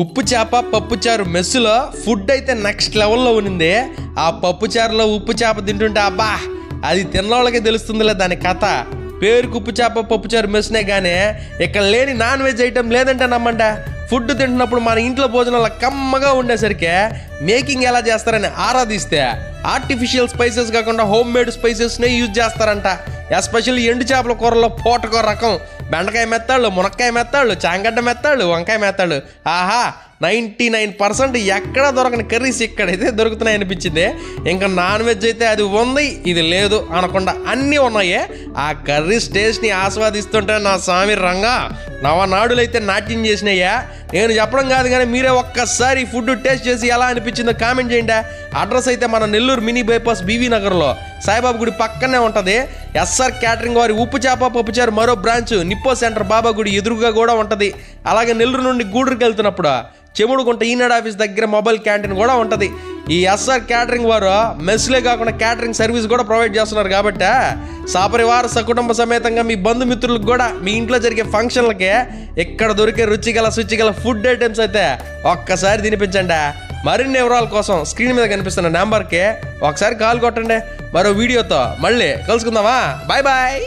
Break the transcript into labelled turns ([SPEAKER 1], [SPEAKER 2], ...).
[SPEAKER 1] ఉప్పు చేప పప్పుచారు మెస్సులో ఫుడ్ అయితే నెక్స్ట్ లెవెల్లో ఉంది. ఆ పప్పుచారులో ఉప్పు చేప తింటుంటే అబ్బా అది తిన్నోళ్ళకే తెలుస్తుందిలే దాని కథ. పేరుకు ఉప్పు చేప పప్పుచారు మెస్సునే కానీ ఇక్కడ లేని నాన్ వెజ్ ఐటెం లేదంటే నమ్మండి. ఫుడ్ తింటున్నప్పుడు మన ఇంట్లో భోజనాలు కమ్మగా ఉండేసరికి మేకింగ్ ఎలా చేస్తారని ఆరాధిస్తే ఆర్టిఫిషియల్ స్పైసెస్ కాకుండా హోమ్ మేడ్ స్పైసెస్నే యూజ్ చేస్తారంట. ఎస్పెషల్లీ ఎండు చేపల కూరలో పోటకో రకం బెండకాయ మెత్తాళ్ళు, మునక్కాయ మెత్తాళ్ళు, చాంగడ్డ మెత్తాళ్ళు, వంకాయ మెత్తాళ్ళు, ఆహా 99% ఎక్కడ దొరకని కర్రీస్ ఇక్కడైతే దొరుకుతున్నాయి అనిపించింది. ఇంకా నాన్ వెజ్ అయితే అది ఉంది ఇది లేదు అనకుండా అన్నీ ఉన్నాయి. ఆ కర్రీస్ టేస్ట్ని ఆస్వాదిస్తుంటే నా స్వామి రంగా నవనాడులైతే నాట్యం చేసినాయా. నేను చెప్పడం కాదు కానీ మీరే ఒక్కసారి ఫుడ్ టేస్ట్ చేసి ఎలా అనిపించిందో కామెంట్ చేయండి. అడ్రస్ అయితే మన నెల్లూరు మినీ బైపాస్ బీవీ నగర్లో సాయిబాబా గుడి పక్కనే ఉంటుంది. ఎస్ఆర్ క్యాటరింగ్ వారి ఉప్పు చేప పప్పుచారు మరో బ్రాంచ్ నిప్పో సెంటర్ బాబా గుడి ఎదురుగా కూడా ఉంటుంది. అలాగే నెల్లూరు నుండి గూడూరుకి వెళ్తున్నప్పుడు చెముడుగుంట ఈనాడు ఆఫీస్ దగ్గర మొబైల్ క్యాంటీన్ కూడా ఉంటుంది. ఈ ఎస్ఆర్ క్యాటరింగ్ వారు మెస్లే కాకుండా క్యాటరింగ్ సర్వీస్ కూడా ప్రొవైడ్ చేస్తున్నారు. కాబట్టి సపరివార సకుటుంబ సమేతంగా మీ బంధుమిత్రులకు కూడా మీ ఇంట్లో జరిగే ఫంక్షన్లకి ఇక్కడ దొరికే రుచిగల శుచిగల ఫుడ్ ఐటమ్స్ అయితే ఒక్కసారి తినిపించండి. మరిన్ని వివరాల కోసం స్క్రీన్ మీద కనిపిస్తున్న నెంబర్కి ఒకసారి కాల్ కొట్టండి. మరో వీడియోతో మళ్ళీ కలుసుకుందామా. Bye bye.